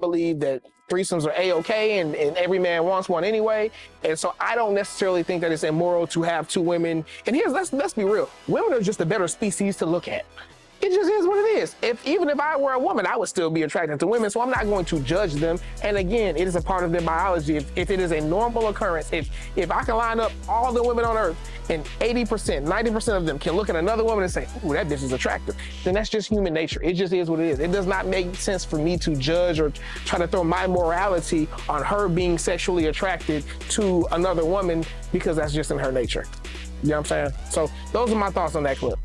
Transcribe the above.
believe that threesomes are A-okay and every man wants one anyway. And so I don't necessarily think that it's immoral to have two women. And let's be real. Women are just a better species to look at. It just is what it is. Even if I were a woman, I would still be attracted to women, so I'm not going to judge them. And again, it is a part of their biology. If it is a normal occurrence, if I can line up all the women on earth and 80%, 90% of them can look at another woman and say, ooh, that bitch is attractive, then that's just human nature. It just is what it is. It does not make sense for me to judge or try to throw my morality on her being sexually attracted to another woman because that's just in her nature. You know what I'm saying? So those are my thoughts on that clip.